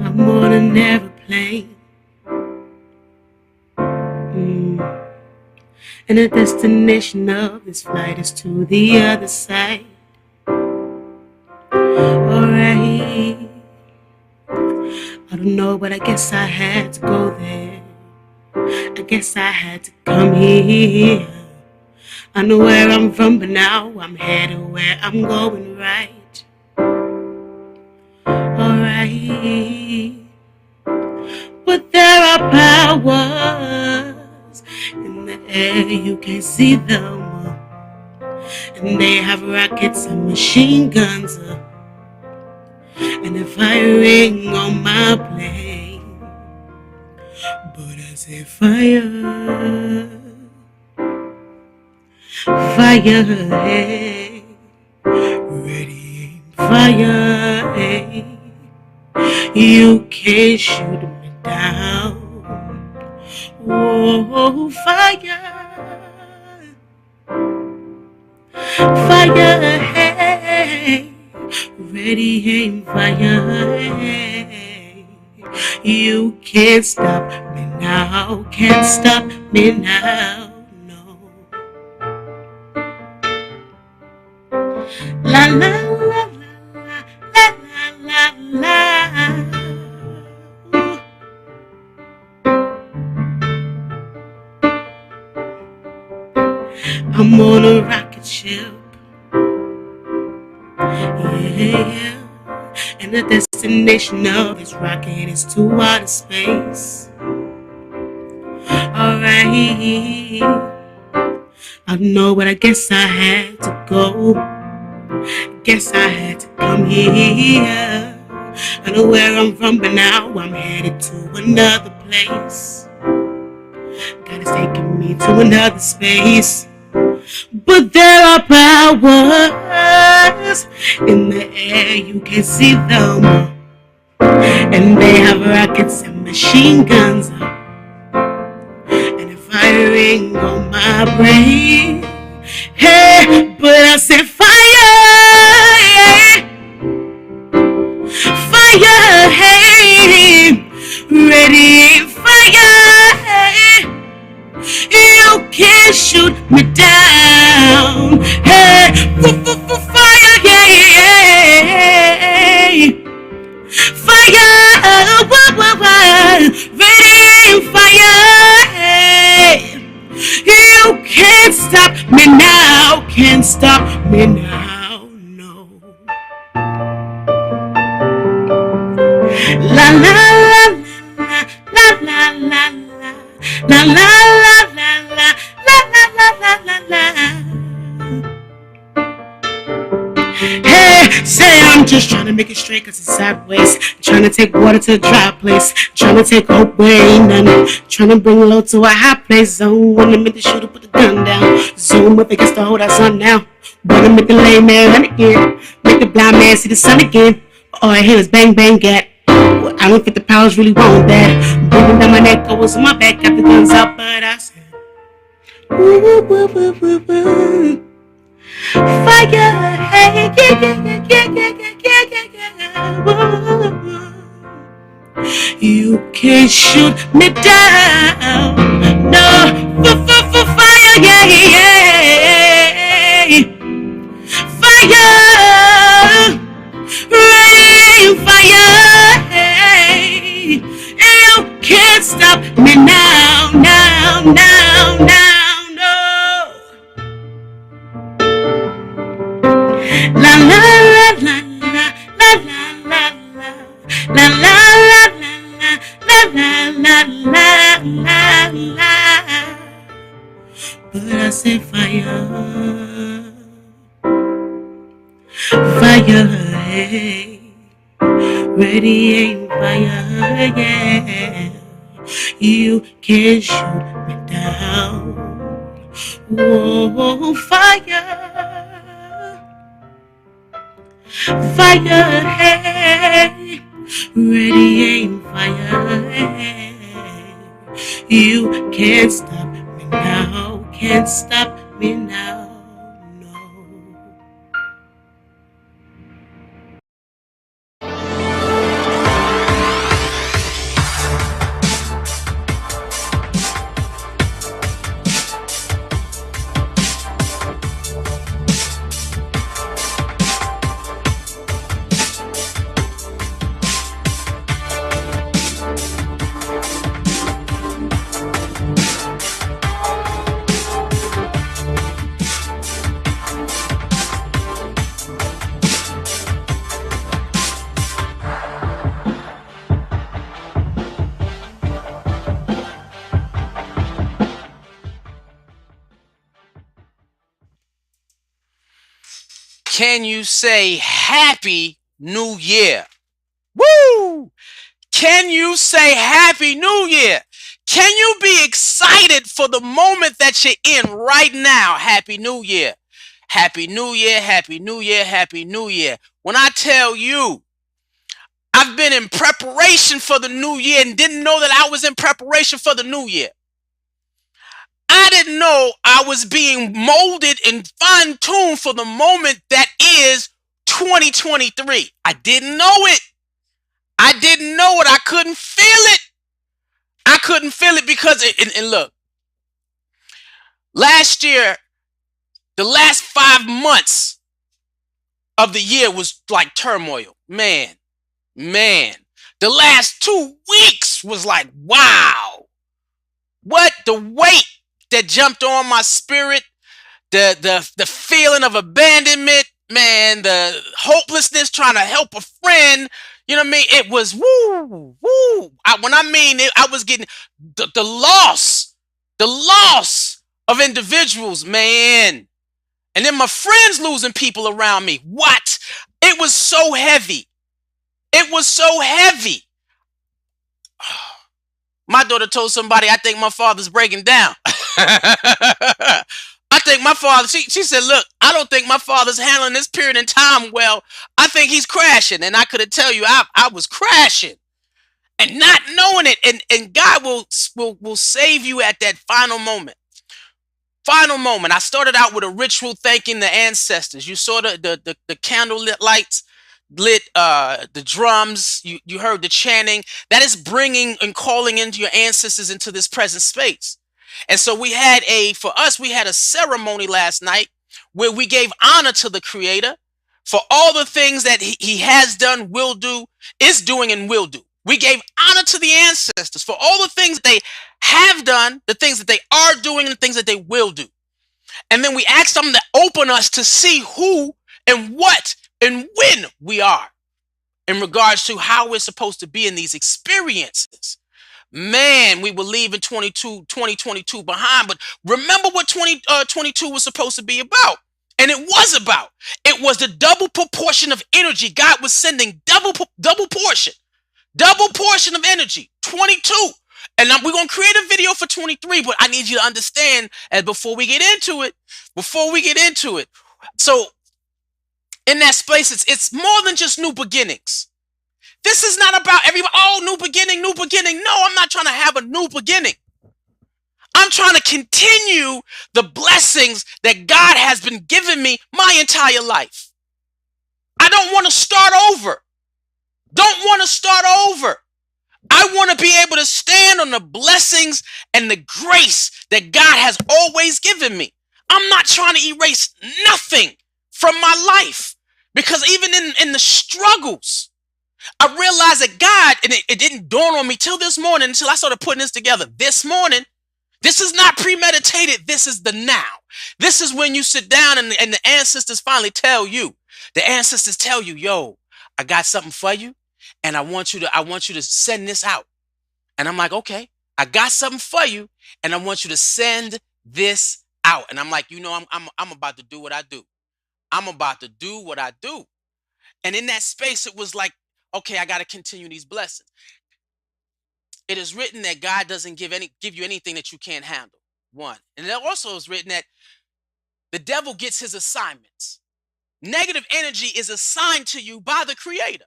I'm on an airplane, and the destination of this flight is to the other side. Alright, I don't know, but I guess I had to go there. I guess I had to come here. I know where I'm from, but now I'm headed where I'm going right. Alright, but there are powers in the air, you can't see them, and they have rockets and machine guns, and they're firing on my plane. But I say fire, fire, hey, ready, fire, hey. You can't shoot me down. Oh, fire, fire, hey, ready, aim, fire, hey. You can't stop me now, can't stop me now, no. La la la la la la la. I'm on a rocket ship, yeah, and the destination of this rocket is to outer space. Alright, I know, but I guess I had to go. Guess I had to come here. I know where I'm from, but now I'm headed to another place. God is taking me to another space. But there are powers in the air, you can see them, and they have rockets and machine guns, and they're firing on my brain. Hey, but I said fire, fire, hey, ready, fire, hey. You can't shoot me down. Hey, fire, yeah, fire, ready, fire, hey. You can't stop me now, can't stop me now, no. La la la la la la la la la la la la la la. Hey, say I'm just trying to make it straight cause it's sideways. Trying to take water to a dry place. Trying to take hope where ain't none. Trying to bring low to a high place. Zone wanna make the shooter put the gun down. Zoom up against the hold our sun now. Wanna make the lame man run again. Make the blind man see the sun again. All I hear is bang bang gat. Well, I don't think the powers really want that. Breathing down my neck, I was on my back, got the guns out, but I said, woo, woo, woo, woo, woo, woo. Fire, hey, yeah, yeah, yeah, yeah, yeah, yeah, yeah, yeah, yeah, woo, woo, woo. You can't shoot me down. No, fire, yeah, yeah. Fire, rain, fire. You can't stop me now, now, now, now, no. La la la la la la la la la la la la la la. But I say fire, fire, hey. Radiating fire, yeah. You can't shoot me down. Whoa, fire, fire, hey. Radiating fire, hey. You can't stop me now, can't stop me now, no. Can you say Happy New Year? Woo! Can you say Happy New Year? Can you be excited for the moment that you're in right now? Happy New Year. Happy New Year, Happy New Year, Happy New Year. When I tell you, I've been in preparation for the new year and didn't know that I was in preparation for the new year. I didn't know I was being molded and fine-tuned for the moment that is 2023. I didn't know it. I didn't know it. I couldn't feel it. I couldn't feel it because, and look, last year, the last 5 months of the year was like turmoil. Man. The last 2 weeks was like, wow. What? The weight that jumped on my spirit, the feeling of abandonment, man, the hopelessness trying to help a friend. You know what I mean? It was woo. I was getting the loss of individuals, man. And then my friends losing people around me. What? It was so heavy. It was so heavy. My daughter told somebody, I think my father's breaking down. I think my father, she said, look, I don't think my father's handling this period in time well. I think he's crashing. And I could tell you, I was crashing and not knowing it. And God will save you at that final moment. Final moment. I started out with a ritual thanking the ancestors. You saw the candle lit lights, the drums, you heard the chanting. That is bringing and calling into your ancestors into this present space. And so we had a ceremony last night where we gave honor to the Creator for all the things that he has done, will do, is doing, and will do. We gave honor to the ancestors for all the things that they have done, the things that they are doing, and the things that they will do. And then we asked them to open us to see who and what and when we are in regards to how we're supposed to be in these experiences. Man, we were leaving 2022 behind, but remember what 2022 was supposed to be about. And it was about. It was the double proportion of energy. God was sending double portion of energy, 22. And we're going to create a video for 23, but I need you to understand, and before we get into it, so in that space, it's more than just new beginnings. This is not about everybody, new beginning. No, I'm not trying to have a new beginning. I'm trying to continue the blessings that God has been giving me my entire life. I don't want to start over. on the blessings and the grace that God has always given me. I'm not trying to erase nothing from my life, because even in the struggles, I realized that God, and it didn't dawn on me till this morning, until I started putting this together this morning. This is not premeditated. This is the now. This is when you sit down and the ancestors finally tell you. The ancestors tell you, yo, I got something for you, and I want you to send this out. And I'm like, okay, I got something for you, and I want you to send this out. And I'm like, I'm about to do what I do. I'm about to do what I do. And in that space, it was like, okay, I got to continue these blessings. It is written that God doesn't give you anything that you can't handle. One. And it also is written that the devil gets his assignments. Negative energy is assigned to you by the creator.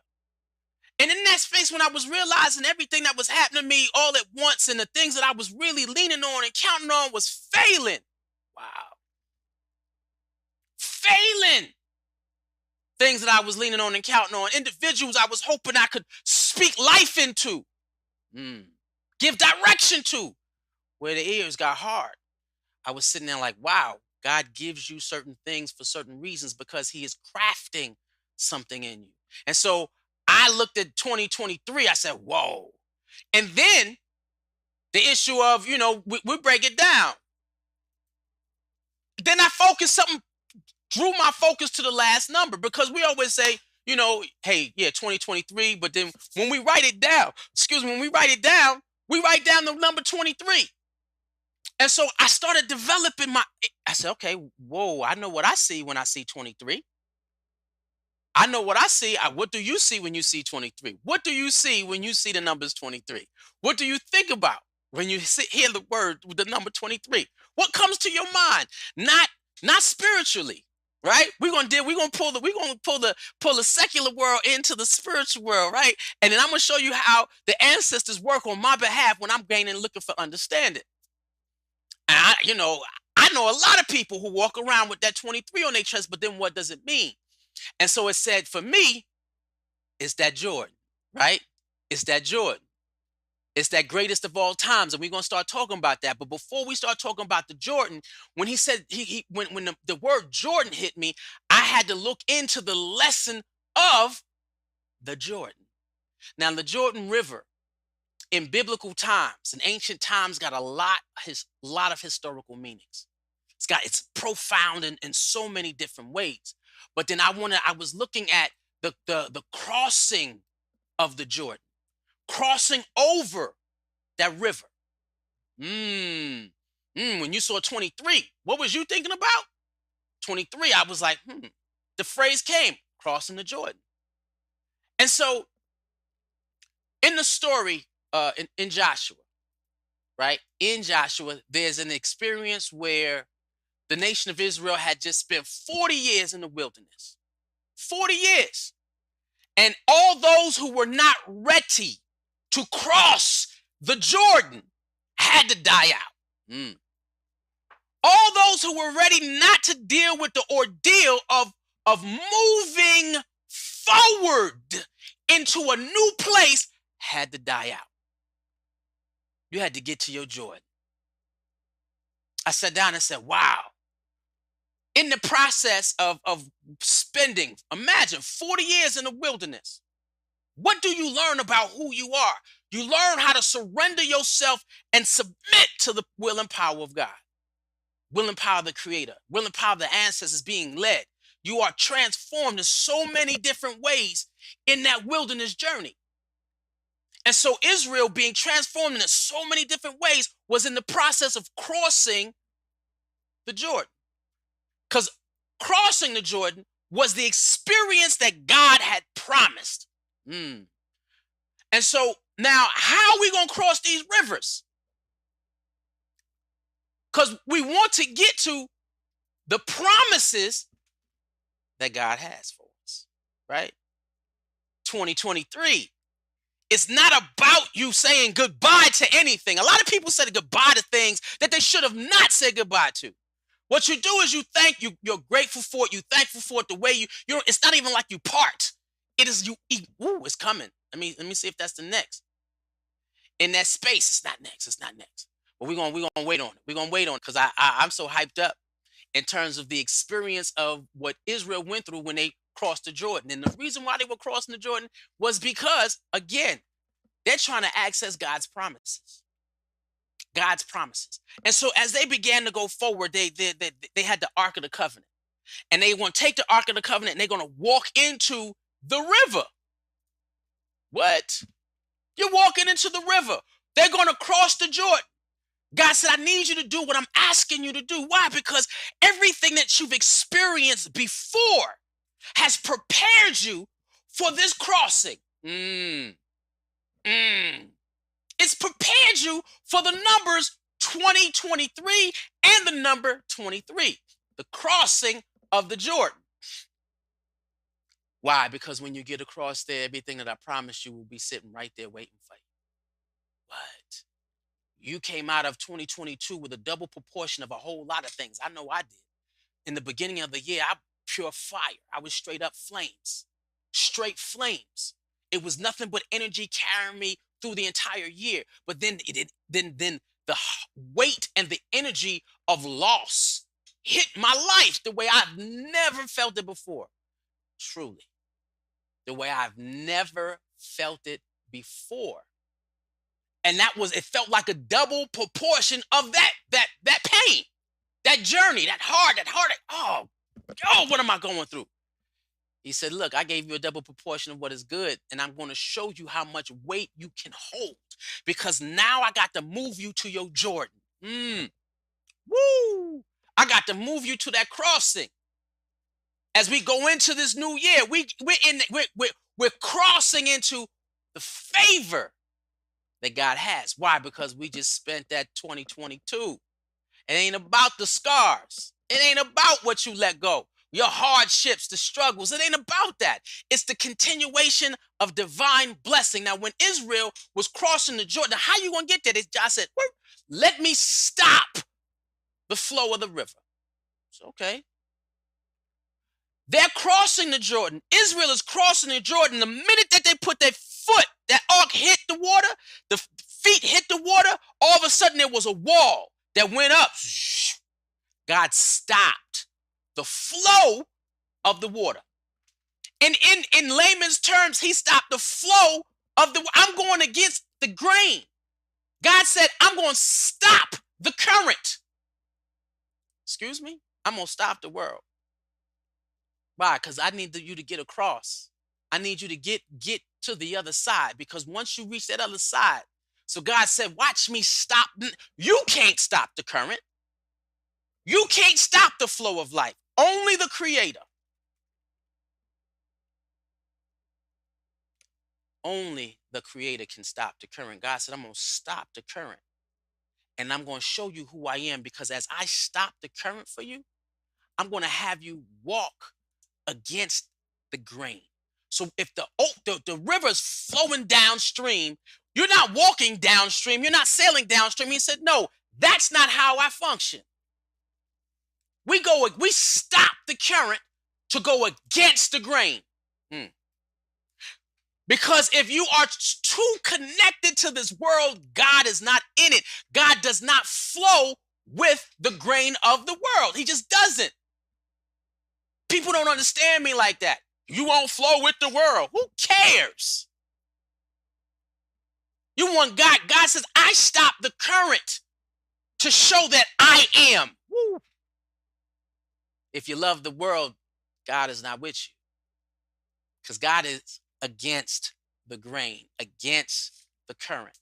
And in that space, when I was realizing everything that was happening to me all at once, and the things that I was really leaning on and counting on was failing. Wow. Failing. Things that I was leaning on and counting on. Individuals I was hoping I could speak life into. Give direction to. Where the ears got hard. I was sitting there like, wow, God gives you certain things for certain reasons, because he is crafting something in you. And so I looked at 2023. I said, whoa. And then the issue of, we break it down. Then something drew my focus to the last number, because we always say, hey, yeah, 2023. But then when we write it down, we write down the number 23. And so I started developing I said, okay, whoa, I know what I see when I see 23. I know what I see. What do you see when you see 23? What do you see when you see the numbers 23? What do you think about when you hear the word with the number 23? What comes to your mind? Not spiritually, right? We're gonna pull the secular world into the spiritual world, right? And then I'm gonna show you how the ancestors work on my behalf when I'm looking for understanding. And I know a lot of people who walk around with that 23 on their chest, but then what does it mean? And so it said, for me, it's that Jordan, right? It's that Jordan. It's that greatest of all times. And we're going to start talking about that. But before we start talking about the Jordan, when he said, when the word Jordan hit me, I had to look into the lesson of the Jordan. Now, the Jordan River, in biblical times, in ancient times, got a lot of historical meanings. It's profound in so many different ways. But then I was looking at the crossing of the Jordan, crossing over that river. When you saw 23, what was you thinking about? 23, I was like, the phrase came, crossing the Jordan. And so in the story, in Joshua, right? In Joshua, there's an experience where the nation of Israel had just spent 40 years in the wilderness. 40 years. And all those who were not ready to cross the Jordan had to die out. All those who were ready not to deal with the ordeal of moving forward into a new place had to die out. You had to get to your Jordan. I sat down and said, wow. In the process of spending, imagine 40 years in the wilderness, what do you learn about who you are? You learn how to surrender yourself and submit to the will and power of God, will and power of the Creator, will and power of the ancestors being led. You are transformed in so many different ways in that wilderness journey. And so Israel, being transformed in so many different ways, was in the process of crossing the Jordan. Because crossing the Jordan was the experience that God had promised. And so now, how are we going to cross these rivers? Because we want to get to the promises that God has for us, right? 2023. It's not about you saying goodbye to anything. A lot of people said goodbye to things that they should have not said goodbye to. What you do is you're grateful for it. You're thankful for it the way it's not even like you part. It is it's coming. Let me see if that's the next. in that space. It's not next. It's not next. But we're gonna wait on it. We're gonna wait on it because I'm so hyped up in terms of the experience of what Israel went through when they crossed the Jordan. And the reason why they were crossing the Jordan was because, again, they're trying to access God's promises. God's promises. And so as they began to go forward, they had the Ark of the Covenant. And they want to take the Ark of the Covenant and they're going to walk into the river. What? You're walking into the river. They're going to cross the Jordan. God said, I need you to do what I'm asking you to do. Why? Because everything that you've experienced before has prepared you for this crossing. It's prepared you for the numbers 2023 and the number 23, the crossing of the Jordan. Why? Because when you get across there, everything that I promised you will be sitting right there waiting for you. What? You came out of 2022 with a double proportion of a whole lot of things. I know I did. In the beginning of the year, I pure fire. I was straight up flames. Straight flames. It was nothing but energy carrying me through the entire year. But then then the weight and the energy of loss hit my life the way I've never felt it before. Truly. The way I've never felt it before. And it felt like a double proportion of that pain, that journey, that heartache. Oh, what am I going through? He said, look, I gave you a double proportion of what is good, and I'm going to show you how much weight you can hold because now I got to move you to your Jordan. Woo! I got to move you to that crossing. As we go into this new year, we're crossing into the favor that God has. Why? Because we just spent that 2022. It ain't about the scars. It ain't about what you let go. Your hardships, the struggles. It ain't about that. It's the continuation of divine blessing. Now, when Israel was crossing the Jordan, how you going to get there? God said, let me stop the flow of the river. So, okay. They're crossing the Jordan. Israel is crossing the Jordan. The minute that they put their foot, that ark hit the water, the feet hit the water, all of a sudden there was a wall that went up. God stopped the flow of the water. And in layman's terms, he stopped the flow of I'm going against the grain. God said, I'm going to stop the current. Excuse me? I'm going to stop the world. Why? Because I need you to get across. I need you to get to the other side, because once you reach that other side, so God said, watch me stop. You can't stop the current. You can't stop the flow of life. Only the Creator. Only the Creator can stop the current. God said, I'm going to stop the current. And I'm going to show you who I am, because as I stop the current for you, I'm going to have you walk against the grain. So if the river's flowing downstream, you're not walking downstream, you're not sailing downstream. He said, no, that's not how I function. We stop the current to go against the grain. Because if you are too connected to this world, God is not in it. God does not flow with the grain of the world. He just doesn't. People don't understand me like that. You won't flow with the world. Who cares? You want God. God says, I stop the current to show that I am. Woo. If you love the world, God is not with you. Because God is against the grain, against the current.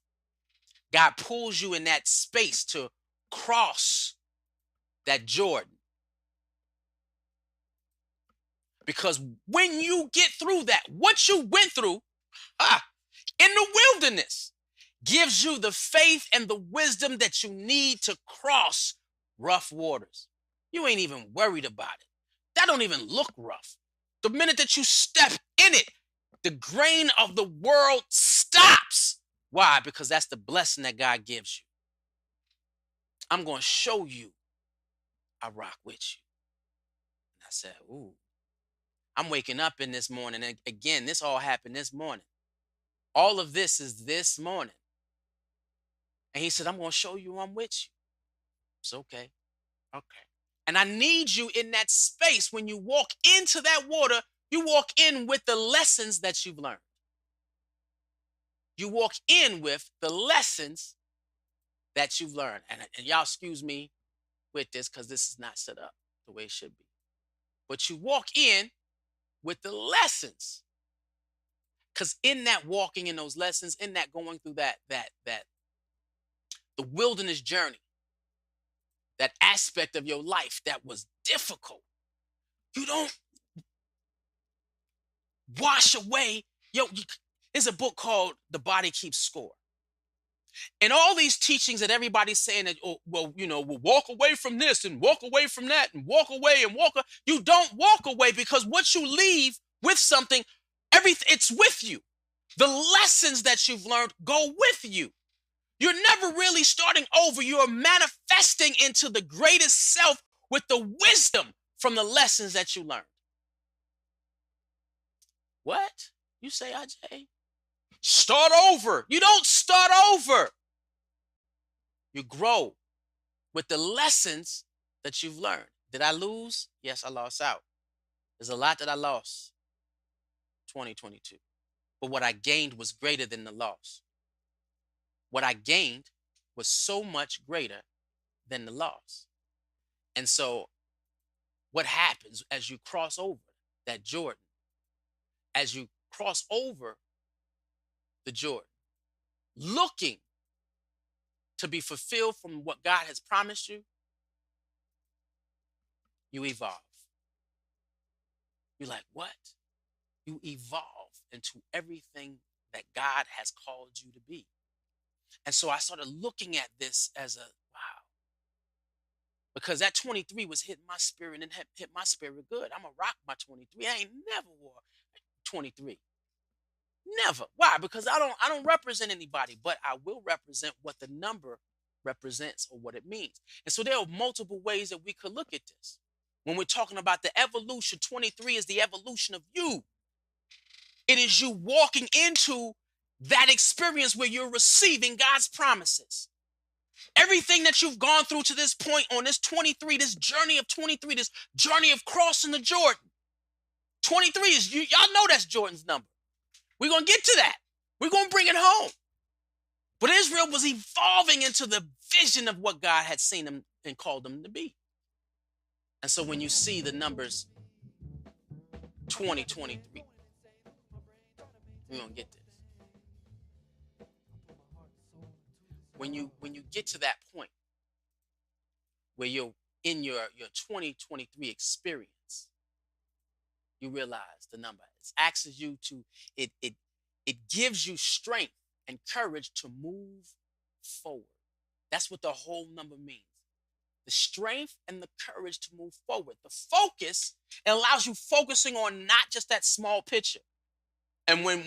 God pulls you in that space to cross that Jordan. Because when you get through that, what you went through in the wilderness gives you the faith and the wisdom that you need to cross rough waters. You ain't even worried about it. That don't even look rough. The minute that you step in it, the grain of the world stops. Why? Because that's the blessing that God gives you. I'm going to show you I rock with you. And I said, ooh. I'm waking up in this morning. And again, this all happened this morning. All of this is this morning. And he said, I'm going to show you I'm with you. It's okay. Okay. And I need you in that space. When you walk into that water, you walk in with the lessons that you've learned. You walk in with the lessons that you've learned. And y'all excuse me with this because this is not set up the way it should be. But you walk in with the lessons. Because in that walking in those lessons, in that going through that the wilderness journey, that aspect of your life that was difficult, you don't wash away. There's a book called The Body Keeps Score. And all these teachings that everybody's saying that, oh, well, we'll walk away from this and walk away from that and walk away and you don't walk away, because what you leave with something, everything, it's with you. The lessons that you've learned go with you. You're never really starting over. You're manifesting into the greatest self with the wisdom from the lessons that you learned. What? You say, IJ? Start over. You don't start over. You grow with the lessons that you've learned. Did I lose? Yes, I lost out. There's a lot that I lost 2022. But what I gained was greater than the loss. What I gained was so much greater than the loss. And so what happens as you cross over that Jordan, as you cross over the Jordan, looking to be fulfilled from what God has promised you, you evolve. You're like, what? You evolve into everything that God has called you to be. And so I started looking at this as a wow. Because that 23 was hitting my spirit and hit my spirit good. I'm going to rock my 23. I ain't never wore 23. Never. Why? Because I don't represent anybody, but I will represent what the number represents or what it means. And so there are multiple ways that we could look at this. When we're talking about the evolution, 23 is the evolution of you. It is you walking into that experience where you're receiving God's promises. Everything that you've gone through to this point on this 23, this journey of 23, this journey of crossing the Jordan. 23 is, y'all know that's Jordan's number. We're going to get to that. We're going to bring it home. But Israel was evolving into the vision of what God had seen them and called them to be. And so when you see the numbers 2023, we're going to get this. When you get to that point where you're in your 2023 experience, you realize the number. It asks you to, it gives you strength and courage to move forward. That's what the whole number means. The strength and the courage to move forward. The focus, it allows you focusing on not just that small picture. And when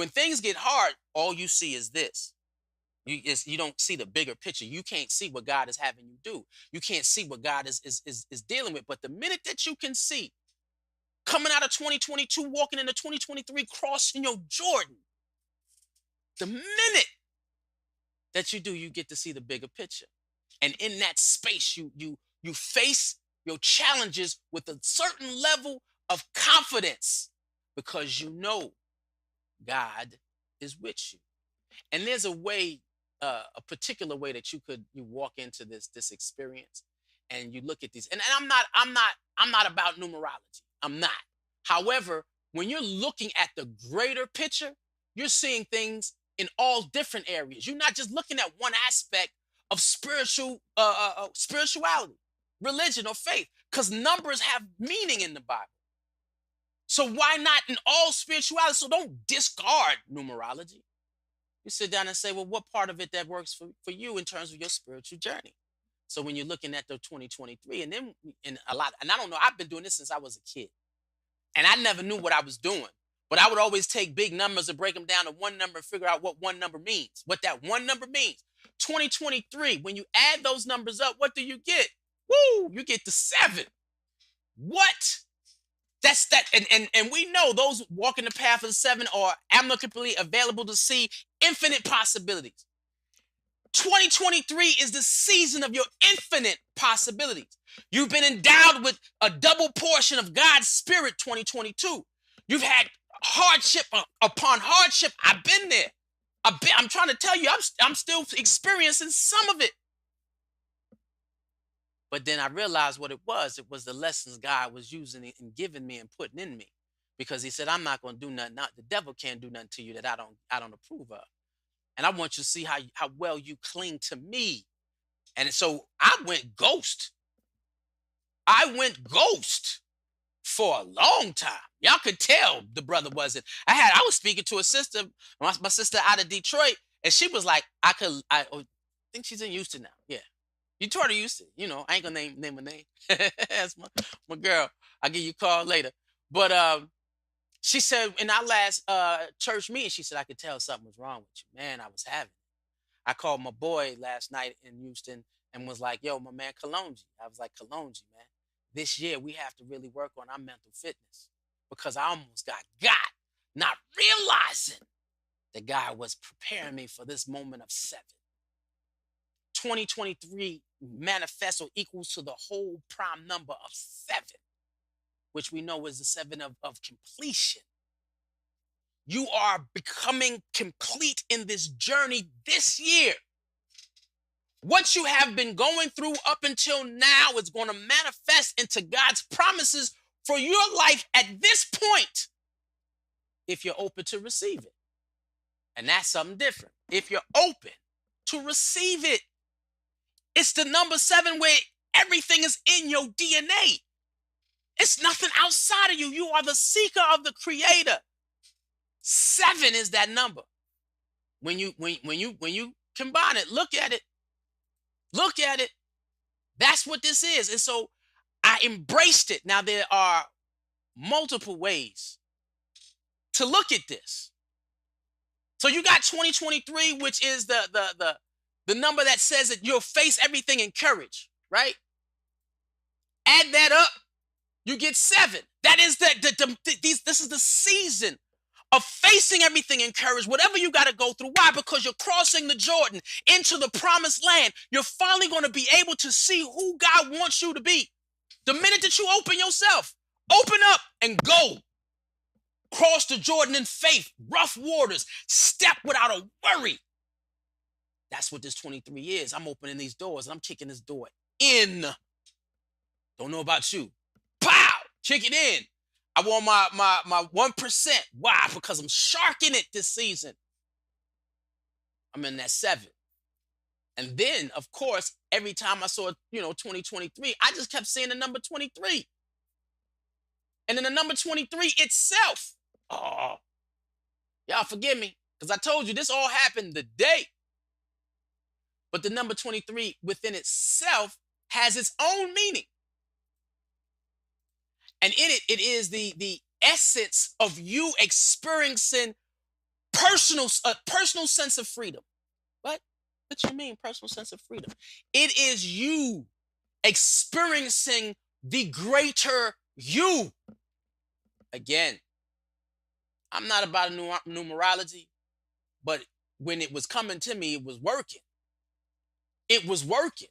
things get hard, all you see is this. You don't see the bigger picture. You can't see what God is having you do. You can't see what God is dealing with. But the minute that you can see, coming out of 2022, walking into 2023, crossing your Jordan, the minute that you do, you get to see the bigger picture. And in that space, you face your challenges with a certain level of confidence because you know God is with you. And there's a way, a particular way that you walk into this experience, and you look at these. And I'm not about numerology. I'm not. However, when you're looking at the greater picture, you're seeing things in all different areas. You're not just looking at one aspect of spirituality, religion, or faith, because numbers have meaning in the Bible. So why not in all spirituality? So don't discard numerology. You sit down and say, well, what part of it that works for you in terms of your spiritual journey? So when you're looking at the 2023, and then and I don't know, I've been doing this since I was a kid. And I never knew what I was doing. But I would always take big numbers and break them down to one number and figure out what one number means, what that one number means. 2023, when you add those numbers up, what do you get? Woo, you get the 7. What? That's that. And we know those walking the path of the 7 are amicably available to see infinite possibilities. 2023 is the season of your infinite possibilities. You've been endowed with a double portion of God's Spirit 2022. You've had hardship upon hardship. I've been there. I'm trying to tell you, I'm still experiencing some of it. But then I realized what it was. It was the lessons God was using and giving me and putting in me. Because he said, I'm not going to do nothing. The devil can't do nothing to you that I don't approve of. And I want you to see how well you cling to me. And so I went ghost. I went ghost for a long time. Y'all could tell the brother wasn't. I was speaking to a sister, my sister out of Detroit, and she was like, I think she's in Houston now. Yeah. You told her Houston. You know, I ain't gonna name a name. That's my girl. I'll give you a call later. But she said in our last church meeting, she said, I could tell something was wrong with you. Man, I was having it. I called my boy last night in Houston and was like, yo, my man Kalonji. I was like, Kalonji, man, this year we have to really work on our mental fitness because I almost got, not realizing that God was preparing me for this moment of 7. 2023 manifesto equals to the whole prime number of 7, which we know is the 7 of completion. You are becoming complete in this journey this year. What you have been going through up until now is going to manifest into God's promises for your life at this point, if you're open to receive it. And that's something different. If you're open to receive it, it's the number 7 where everything is in your DNA. It's nothing outside of you. You are the seeker of the Creator. 7 is that number. When you combine it, look at it. Look at it. That's what this is. And so I embraced it. Now there are multiple ways to look at this. So you got 2023, which is the number that says that you'll face everything in courage, right? Add that up, you get 7. That is this is the season of facing everything in courage, whatever you got to go through. Why? Because you're crossing the Jordan into the promised land. You're finally going to be able to see who God wants you to be. The minute that you open yourself, open up and go. Cross the Jordan in faith, rough waters, step without a worry. That's what this 23 is. I'm opening these doors and I'm kicking this door in. Don't know about you. Pow! Kick it in. I want my 1%. Why? Because I'm sharking it this season. I'm in that 7. And then, of course, every time I saw, 2023, I just kept seeing the number 23. And then the number 23 itself. Oh, y'all forgive me, because I told you this all happened today. But the number 23 within itself has its own meaning. And in it is the essence of you experiencing a personal sense of freedom. What you mean, personal sense of freedom? It is you experiencing the greater you. Again, I'm not about numerology, but when it was coming to me, it was working. It was working.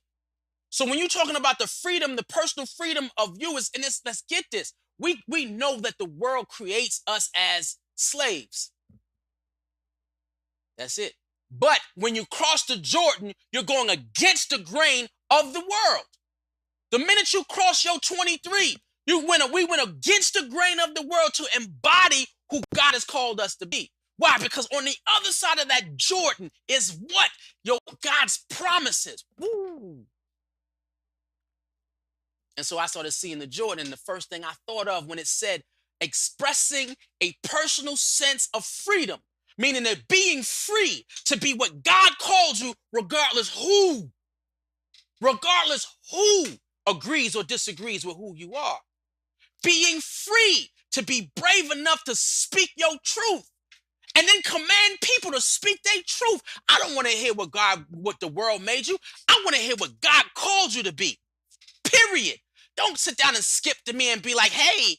So when you're talking about the freedom, the personal freedom of you is, and let's get this. We know that the world creates us as slaves. That's it. But when you cross the Jordan, you're going against the grain of the world. The minute you cross your 23, we went against the grain of the world to embody who God has called us to be. Why? Because on the other side of that Jordan is what? God's promises. Woo. And so I started seeing the Jordan. And the first thing I thought of when it said expressing a personal sense of freedom, meaning that being free to be what God calls you, regardless who agrees or disagrees with who you are. Being free to be brave enough to speak your truth and then command people to speak their truth. I don't want to hear what the world made you. I want to hear what God called you to be. Period. Don't sit down and skip to me and be like, hey,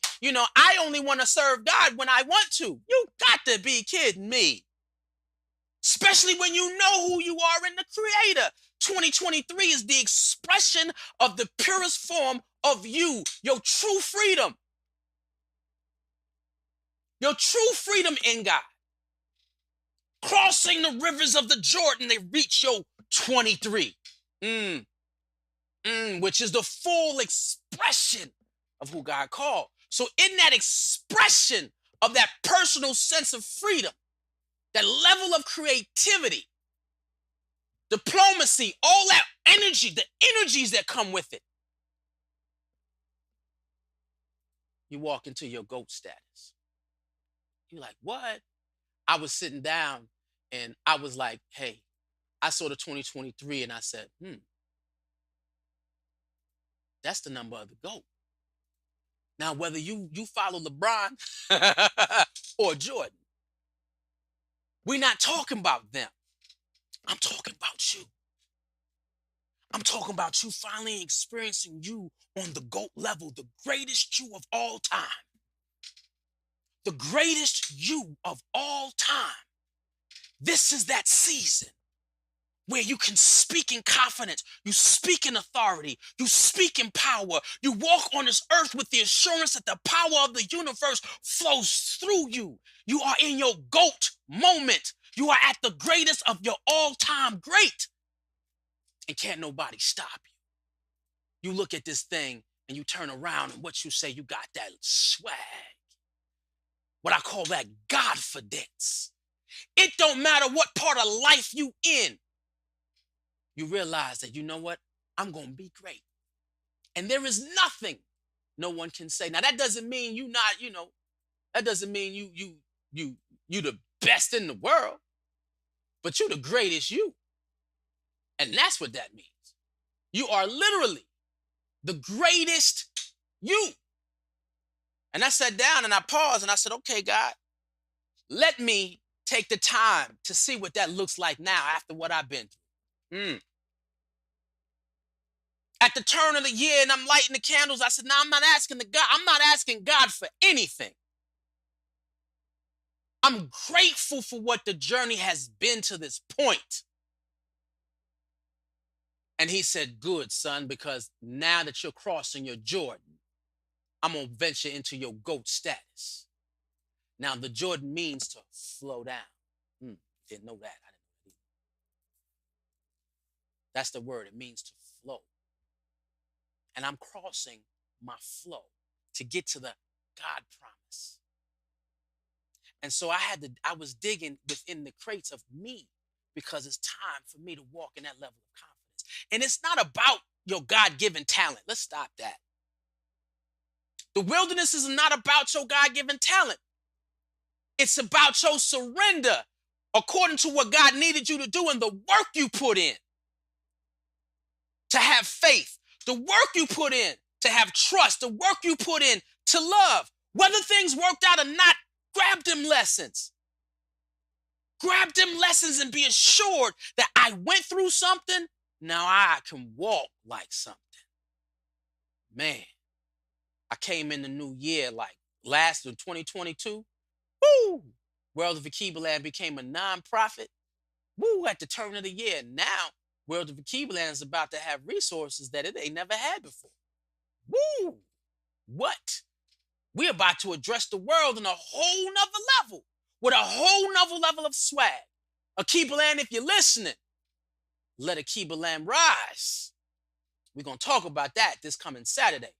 I only want to serve God when I want to. You got to be kidding me. especially when you know who you are in the Creator. 2023 is the expression of the purest form of you, your true freedom. Your true freedom in God. Crossing the rivers of the Jordan, they reach your 23. Which is the full expression of who God called. So in that expression of that personal sense of freedom, that level of creativity, diplomacy, all that energy, the energies that come with it, you walk into your GOAT status. You're like, what? I was sitting down and I was like, hey, I saw the 2023 and I said, that's the number of the GOAT. Now, whether you follow LeBron or Jordan, we're not talking about them. I'm talking about you. I'm talking about you finally experiencing you on the GOAT level, the greatest you of all time. The greatest you of all time. This is that season where you can speak in confidence, you speak in authority, you speak in power, you walk on this earth with the assurance that the power of the universe flows through you. You are in your GOAT moment. You are at the greatest of your all-time great. And can't nobody stop you. You look at this thing and you turn around and what you say, you got that swag. What I call that Godfidence. It don't matter what part of life you in. You realize that, you know what? I'm going to be great. And there is nothing no one can say. Now, that doesn't mean you not, that doesn't mean you the best in the world, but you the greatest you. And that's what that means. You are literally the greatest you. And I sat down and I paused and I said, okay, God, let me take the time to see what that looks like now after what I've been through. At the turn of the year and I'm lighting the candles, I said, no, I'm not asking God for anything. I'm grateful for what the journey has been to this point. And he said, good, son, because now that you're crossing your Jordan, I'm going to venture into your GOAT status. Now, the Jordan means to flow down. Didn't know that. I didn't know that. That's the word. It means to flow. And I'm crossing my flow to get to the God promise. And so I was digging within the crates of me because it's time for me to walk in that level of confidence. And it's not about your God-given talent. Let's stop that. The wilderness is not about your God-given talent. It's about your surrender according to what God needed you to do and the work you put in to have faith, the work you put in to have trust, the work you put in to love. Whether things worked out or not, grab them lessons. Grab them lessons and be assured that I went through something. Now I can walk like something. Man, I came in the new year like last in 2022. Woo! World of Alkebulan became a nonprofit. Woo! At the turn of the year. Now, World of Alkebulan is about to have resources that it ain't never had before. Woo! What? We're about to address the world on a whole nother level with a whole nother level of swag. Alkebulan, if you're listening, let Alkebulan rise. We're going to talk about that this coming Saturday.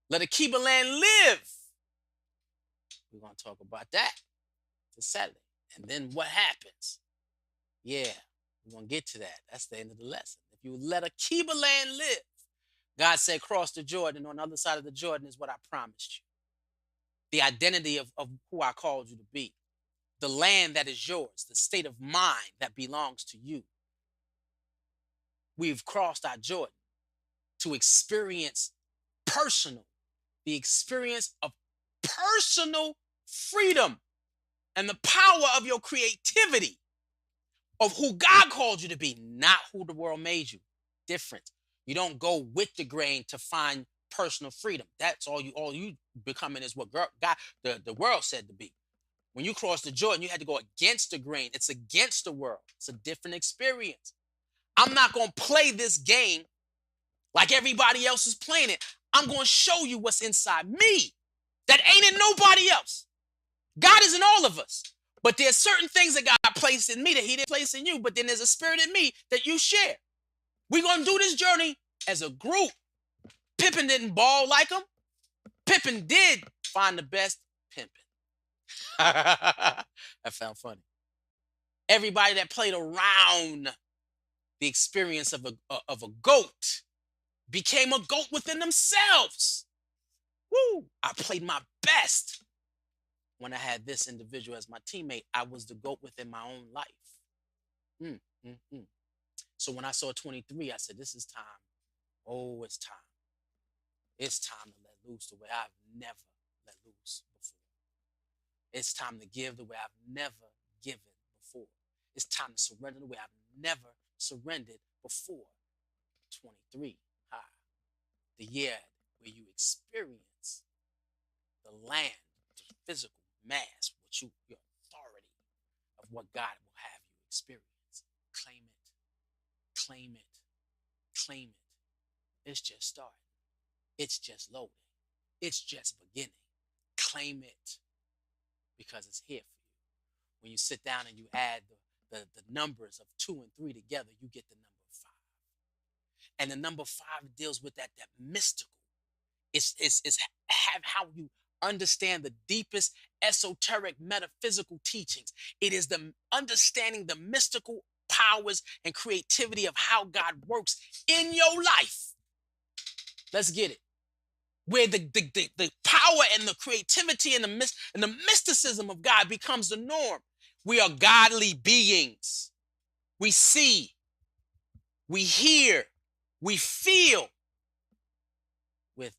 Let Alkebulan live. We're going to talk about that this Saturday. And then what happens? Yeah, we're going to get to that. That's the end of the lesson. If you let Alkebulan live, God said, cross the Jordan. On the other side of the Jordan is what I promised you. The identity of who I called you to be. The land that is yours. The state of mind that belongs to you. We've crossed our Jordan to experience the experience of personal freedom and the power of your creativity of who God called you to be, not who the world made you. Different. You don't go with the grain to find personal freedom. That's all you becoming is what God, the world said to be. When you cross the Jordan, you had to go against the grain. It's against the world. It's a different experience. I'm not going to play this game like everybody else is playing it. I'm going to show you what's inside me that ain't in nobody else. God is in all of us. But there's certain things that God placed in me that he didn't place in you. But then there's a spirit in me that you share. We're going to do this journey as a group. Pippin didn't ball like him. Pippin did find the best pimping. I found funny. Everybody that played around the experience of a goat became a goat within themselves. Woo! I played my best when I had this individual as my teammate. I was the GOAT within my own life. Mm, mm, mm. So when I saw 23, I said, this is time. Oh, it's time. It's time to let loose the way I've never let loose before. It's time to give the way I've never given before. It's time to surrender the way I've never surrendered before. 23, the year where you experience the land, the physical mass, your authority of what God will have you experience. Claim it, claim it, claim it. It's just starting. It's just loading. It's just beginning. Claim it because it's here for you. When you sit down and you add the numbers of 2 and 3 together, you get the number 5. And the number 5 deals with that mystical. It's how you understand the deepest esoteric metaphysical teachings. It is the understanding the mystical powers and creativity of how God works in your life. Let's get it. Where the power and the creativity and the mysticism of God becomes the norm. We are godly beings. We see, we hear, we feel with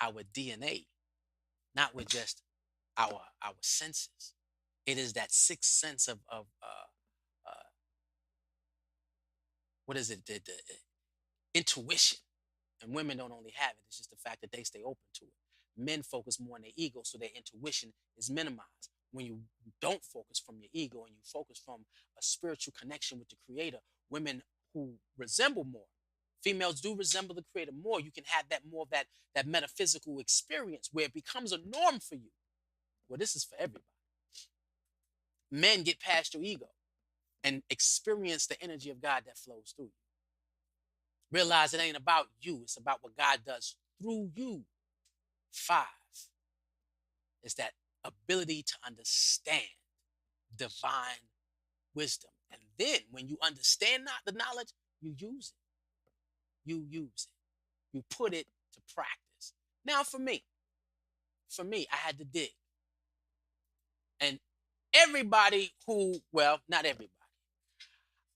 our DNA, not with just our senses. It is that sixth sense of what is it? The intuition. And women don't only have it, it's just the fact that they stay open to it. Men focus more on their ego, so their intuition is minimized. When you don't focus from your ego and you focus from a spiritual connection with the Creator, women who resemble more, females do resemble the Creator more. You can have that more of that metaphysical experience where it becomes a norm for you. Well, this is for everybody. Men get past your ego and experience the energy of God that flows through you. Realize it ain't about you. It's about what God does through you. 5 is that ability to understand divine wisdom. And then when you understand the knowledge, you use it. You use it. You put it to practice. Now for me, I had to dig. And everybody not everybody.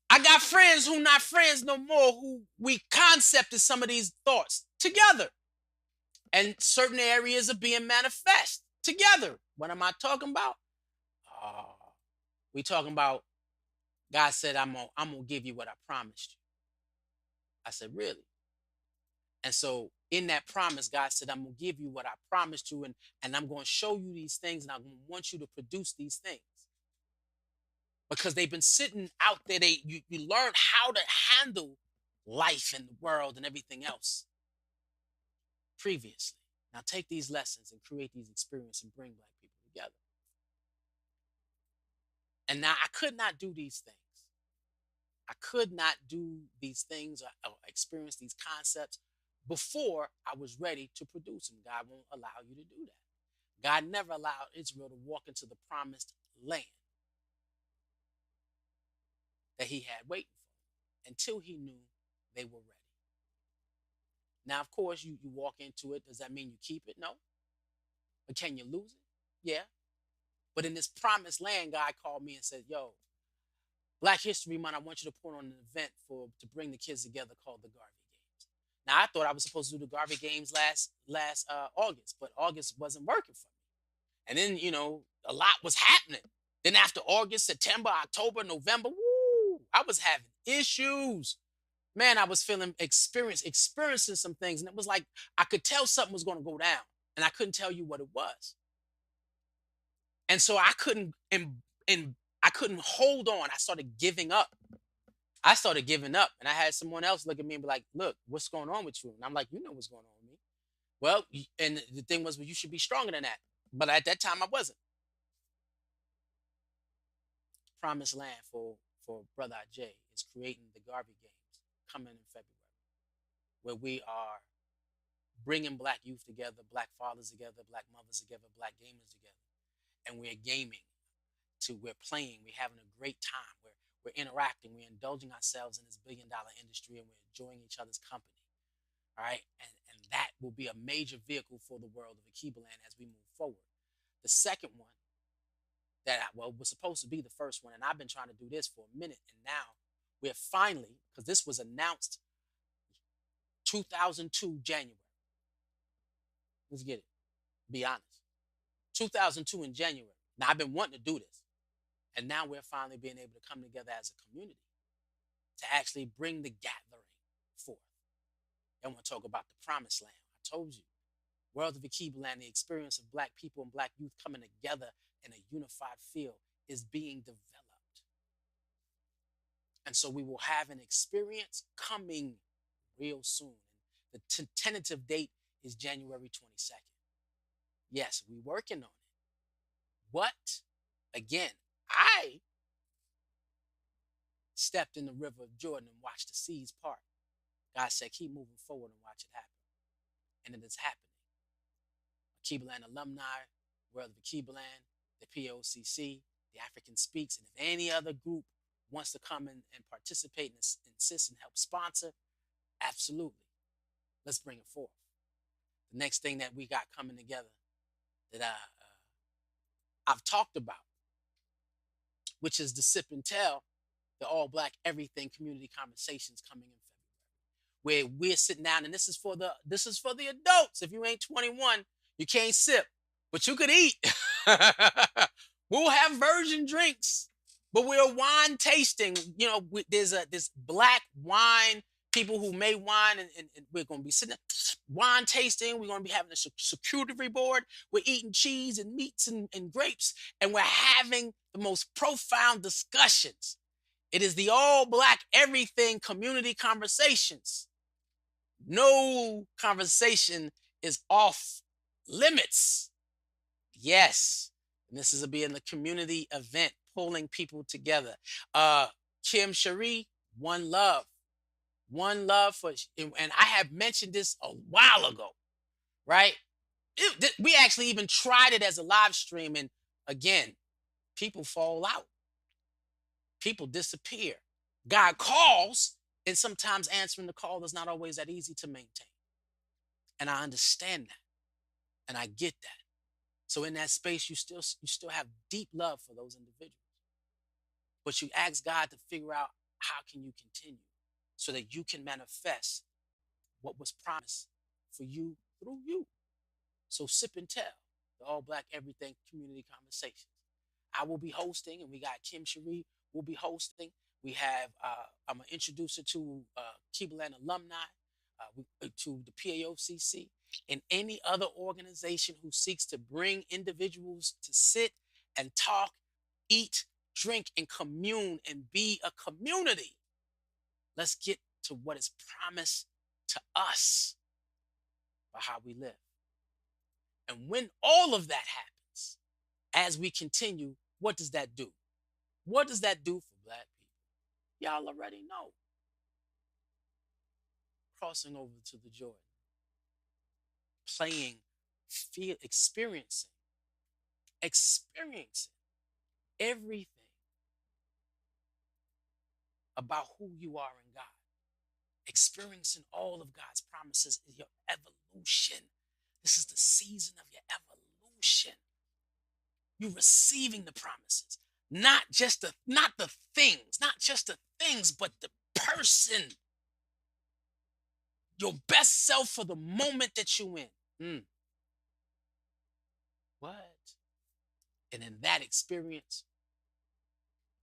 I got friends who not friends no more, who we concepted some of these thoughts together. And certain areas are being manifest together. What am I talking about? We talking about God said, I'm gonna give you what I promised you. I said, really? And so in that promise, God said, I'm gonna give you what I promised you, and I'm gonna show you these things, and I want you to produce these things. Because they've been sitting out there. You learn how to handle life and the world and everything else previously. Now take these lessons and create these experiences and bring Black people together. And now I could not do these things. I could not do these things or experience these concepts before I was ready to produce them. God won't allow you to do that. God never allowed Israel to walk into the promised land that he had waiting for until he knew they were ready. Now, of course, you walk into it. Does that mean you keep it? No. But can you lose it? Yeah. But in this promised land, God called me and said, yo, Black History Month, I want you to put on an event to bring the kids together called the Garvey Games. Now, I thought I was supposed to do the Garvey Games last August, but August wasn't working for me. And then, a lot was happening. Then after August, September, October, November, I was having issues. Man, I was experiencing some things. And it was like, I could tell something was going to go down. And I couldn't tell you what it was. And so and I couldn't hold on. I started giving up. And I had someone else look at me and be like, "Look, what's going on with you?" And I'm like, "You know what's going on with me." Well, and the thing was, well, you should be stronger than that. But at that time, I wasn't. Promised Land for Brother J is creating the Garvey Games coming in February, where we are bringing black youth together, black fathers together, black mothers together, black gamers together, and we're gaming. We're playing, we're having a great time, we're interacting, we're indulging ourselves in this $1 billion industry, and we're enjoying each other's company. All right, and that will be a major vehicle for the world of Alkebulan as we move forward. The second one was supposed to be the first one, and I've been trying to do this for a minute, and now we're finally, because this was announced 2002 January. Let's get it. Be honest. 2002 in January. Now I've been wanting to do this, and now we're finally being able to come together as a community to actually bring the gathering forth. I want to talk about the promised land. I told you, World of Alkebulan, the experience of black people and black youth coming together in a unified field is being developed. And so we will have an experience coming real soon. The tentative date is January 22nd. Yes, we're working on it. But again, I stepped in the river of Jordan and watched the seas part. God said, keep moving forward and watch it happen. And it is happening. Alkebulan alumni, World of Alkebulan, the POCC, the African Speaks, and if any other group wants to come and participate and insist and help sponsor, absolutely. Let's bring it forth. The next thing that we got coming together that I've talked about, which is the Sip and Tell, the All Black Everything Community Conversations coming in February, where we're sitting down, and this is for the adults. If you ain't 21, you can't sip, but you could eat. We'll have virgin drinks, but we're wine tasting. You know, there's this black wine, people who made wine, and we're going to be sitting there, wine tasting. We're going to be having a charcuterie board. We're eating cheese and meats and grapes, and we're having the most profound discussions. It is the All Black Everything Community Conversations. No conversation is off limits. Yes. And this is a being the community event, pulling people together. Kim Cherie, one love. One love for, and I have mentioned this a while ago, right? We actually even tried it as a live stream, and again, people fall out. People disappear. God calls, and sometimes answering the call is not always that easy to maintain. And I understand that. And I get that. So in that space, you still have deep love for those individuals. But you ask God to figure out how can you continue so that you can manifest what was promised for you through you. So Sip and Tell, the All Black Everything Community Conversations. I will be hosting, and we got Kim Cherie will be hosting. We have, I'm going to introduce her to Alkebulan alumni, to the PAOCC, and any other organization who seeks to bring individuals to sit and talk, eat, drink, and commune and be a community. Let's get to what is promised to us for how we live. And when all of that happens, as we continue, what does that do? What does that do for black people? Y'all already know. Crossing over to the Jordan, playing, experiencing everything about who you are in God, experiencing all of God's promises in your evolution. This is the season of your evolution. You're receiving the promises, not the things, but the person. Your best self for the moment that you're in. What? And in that experience,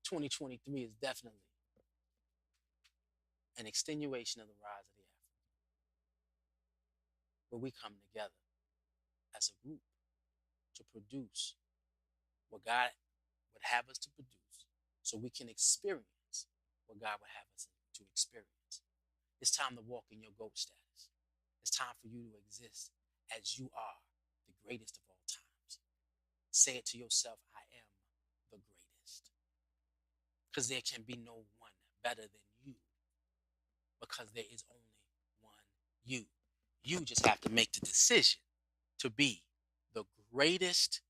2023 is definitely an extenuation of the rise of the African, where we come together as a group to produce what God would have us to produce so we can experience what God would have us to experience. It's time to walk in your GOAT status. It's time for you to exist as you are the greatest of all times. Say it to yourself, I am the greatest. Because there can be no one better than you. Because there is only one you. You just have to make the decision to be the greatest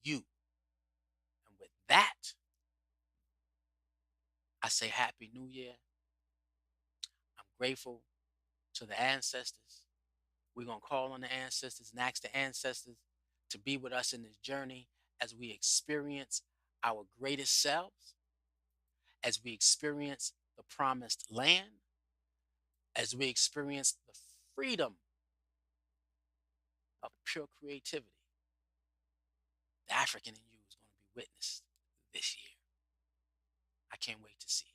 you. And with that, I say Happy New Year. I'm grateful to the ancestors. We're going to call on the ancestors and ask the ancestors to be with us in this journey as we experience our greatest selves, as we experience the promised land, as we experience the freedom of pure creativity. The African in you is going to be witnessed this year. I can't wait to see.